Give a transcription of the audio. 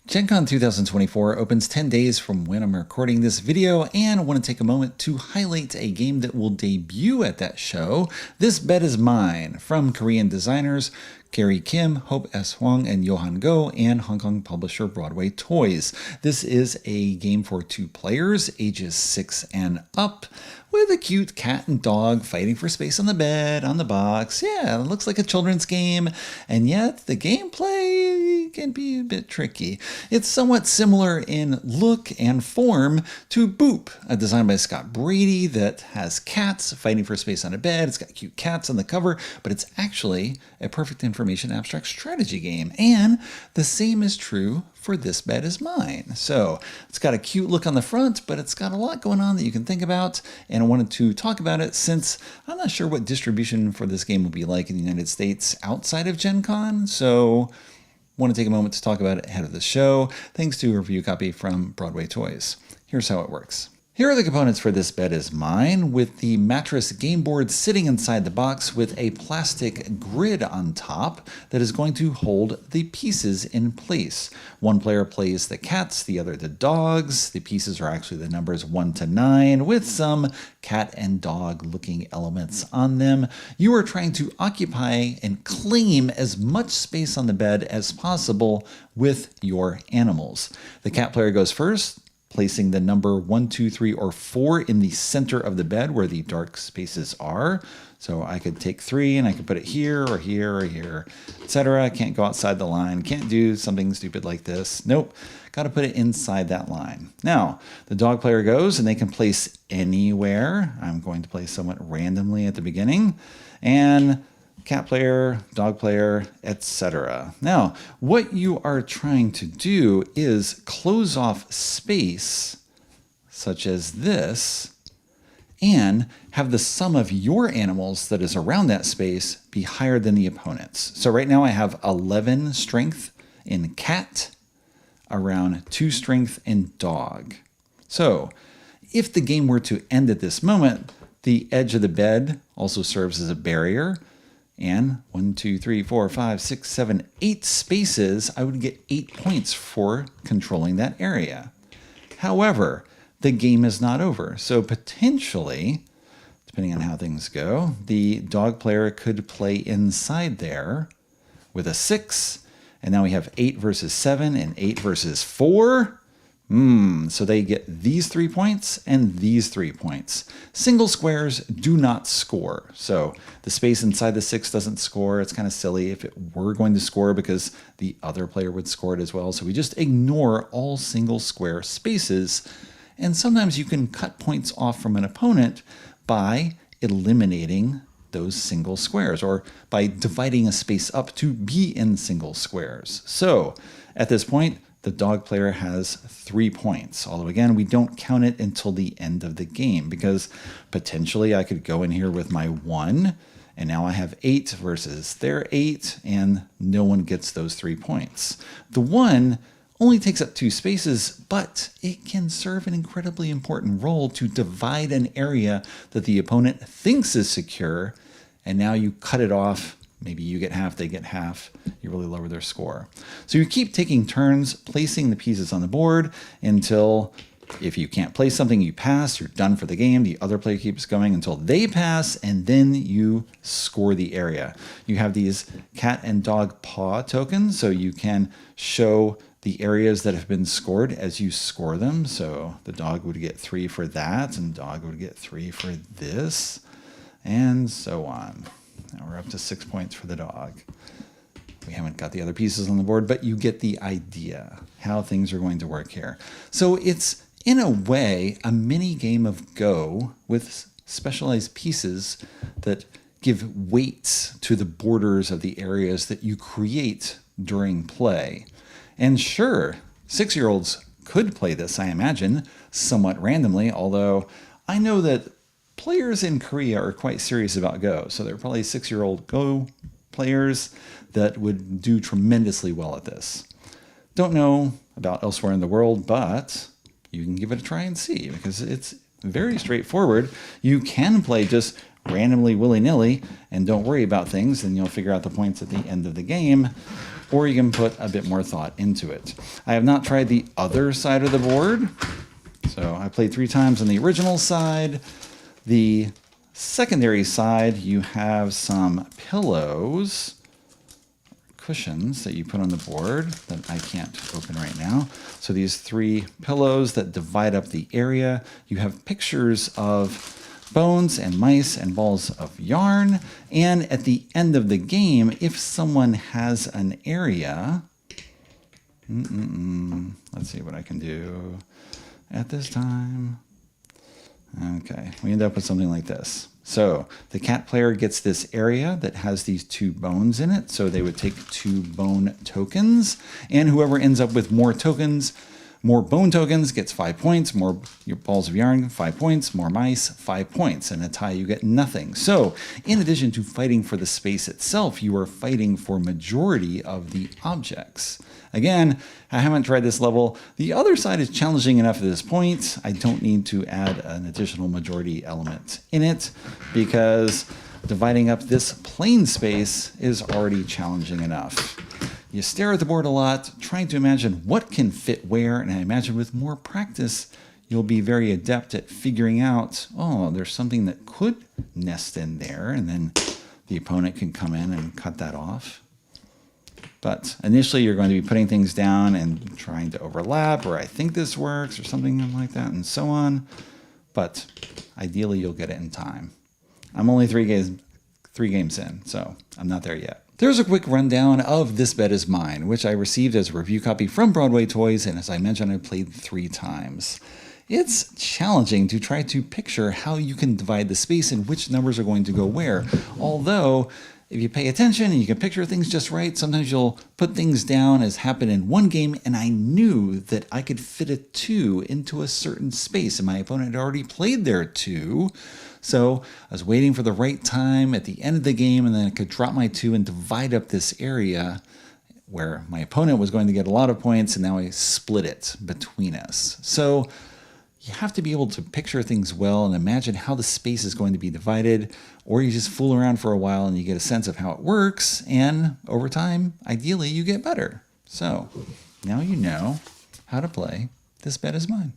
Gen Con 2024 opens 10 days from when I'm recording this video, and I want to take a moment to highlight a game that will debut at that show. This Bet Is Mine, from Korean designers Gary Kim, Hope S. Hwang, and Johan Go, and Hong Kong publisher Broadway Toys. This is a game for 2 players, ages 6 and up, with a cute cat and dog fighting for space on the bed, on the box. Yeah, it looks like a children's game, and yet the gameplay can be a bit tricky. It's somewhat similar in look and form to Boop, a design by Scott Brady that has cats fighting for space on a bed. It's got cute cats on the cover, but it's actually a perfect information abstract strategy game. And the same is true for This Bet Is Mine. So it's got a cute look on the front, but it's got a lot going on that you can think about, and I wanted to talk about it since I'm not sure what distribution for this game will be like in the United States outside of Gen Con, so I want to take a moment to talk about it ahead of the show, thanks to a review copy from Broadway Toys. Here's how it works. Here are the components for This Bet Is Mine, with the mattress game board sitting inside the box with a plastic grid on top that is going to hold the pieces in place. One player plays the cats, the other the dogs. The pieces are actually the numbers 1 to 9 with some cat and dog looking elements on them. You are trying to occupy and claim as much space on the bed as possible with your animals. The cat player goes first, placing the number 1, 2, 3, or 4 in the center of the bed where the dark spaces are. So I could take 3 and I could put it here or here or here, etc. I can't go outside the line, can't do something stupid like this. Nope, got to put it inside that line. Now, the dog player goes and they can place anywhere. I'm going to place somewhat randomly at the beginning. And cat player, dog player, etc. Now, what you are trying to do is close off space, such as this, and have the sum of your animals that is around that space be higher than the opponent's. So right now I have 11 strength in cat, around 2 strength in dog. So if the game were to end at this moment, the edge of the bed also serves as a barrier. And 1, 2, 3, 4, 5, 6, 7, 8 spaces, I would get 8 points for controlling that area. However, the game is not over. So potentially, depending on how things go, the dog player could play inside there with a 6. And now we have 8 versus 7 and 8 versus 4. So they get these 3 points and these 3 points. Single squares do not score. So the space inside the 6 doesn't score. It's kind of silly if it were going to score because the other player would score it as well. So we just ignore all single square spaces. And sometimes you can cut points off from an opponent by eliminating those single squares or by dividing a space up to be in single squares. So at this point, the dog player has 3 points, although again, we don't count it until the end of the game because potentially I could go in here with my 1 and now I have 8 versus their 8 and no one gets those 3 points. The 1 only takes up 2 spaces, but it can serve an incredibly important role to divide an area that the opponent thinks is secure, and now you cut it off. Maybe you get half, they get half. You really lower their score. So you keep taking turns placing the pieces on the board until if you can't place something, you pass, you're done for the game. The other player keeps going until they pass, and then you score the area. You have these cat and dog paw tokens, so you can show the areas that have been scored as you score them. So the dog would get 3 for that, and the dog would get 3 for this, and so on. Now we're up to 6 points for the dog. We haven't got the other pieces on the board, but you get the idea how things are going to work here. So it's, in a way, a mini game of Go with specialized pieces that give weight to the borders of the areas that you create during play. And sure, 6-year-olds could play this, I imagine, somewhat randomly, although I know that players in Korea are quite serious about Go, so there are probably 6-year-old Go players that would do tremendously well at this. Don't know about elsewhere in the world, but you can give it a try and see because it's very straightforward. You can play just randomly willy-nilly and don't worry about things, then you'll figure out the points at the end of the game. Or you can put a bit more thought into it. I have not tried the other side of the board. So I played 3 times on the original side. The secondary side, you have some pillows, cushions that you put on the board that I can't open right now. So these 3 pillows that divide up the area. You have pictures of bones and mice and balls of yarn. And at the end of the game, if someone has an area, let's see what I can do at this time. Okay, we end up with something like this. So the cat player gets this area that has these 2 bones in it. So they would take 2 bone tokens, and whoever ends up with more tokens, more bone tokens, gets 5 points, more your balls of yarn, 5 points, more mice, 5 points, and a tie you get nothing. So in addition to fighting for the space itself, you are fighting for majority of the objects. Again, I haven't tried this level. The other side is challenging enough at this point. I don't need to add an additional majority element in it because dividing up this plain space is already challenging enough. You stare at the board a lot, trying to imagine what can fit where, and I imagine with more practice, you'll be very adept at figuring out, oh, there's something that could nest in there, and then the opponent can come in and cut that off. But initially, you're going to be putting things down and trying to overlap, or I think this works, or something like that, and so on. But ideally, you'll get it in time. I'm only 3 games in, so I'm not there yet. There's a quick rundown of This Bet Is Mine, which I received as a review copy from Broadway Toys, and as I mentioned, I played 3 times. It's challenging to try to picture how you can divide the space and which numbers are going to go where. Although, if you pay attention and you can picture things just right, sometimes you'll put things down as happened in one game, and I knew that I could fit a 2 into a certain space, and my opponent had already played their 2. So I was waiting for the right time at the end of the game, and then I could drop my 2 and divide up this area where my opponent was going to get a lot of points, and now I split it between us. So you have to be able to picture things well and imagine how the space is going to be divided, or you just fool around for a while and you get a sense of how it works, and over time, ideally, you get better. So now you know how to play This Bet Is Mine.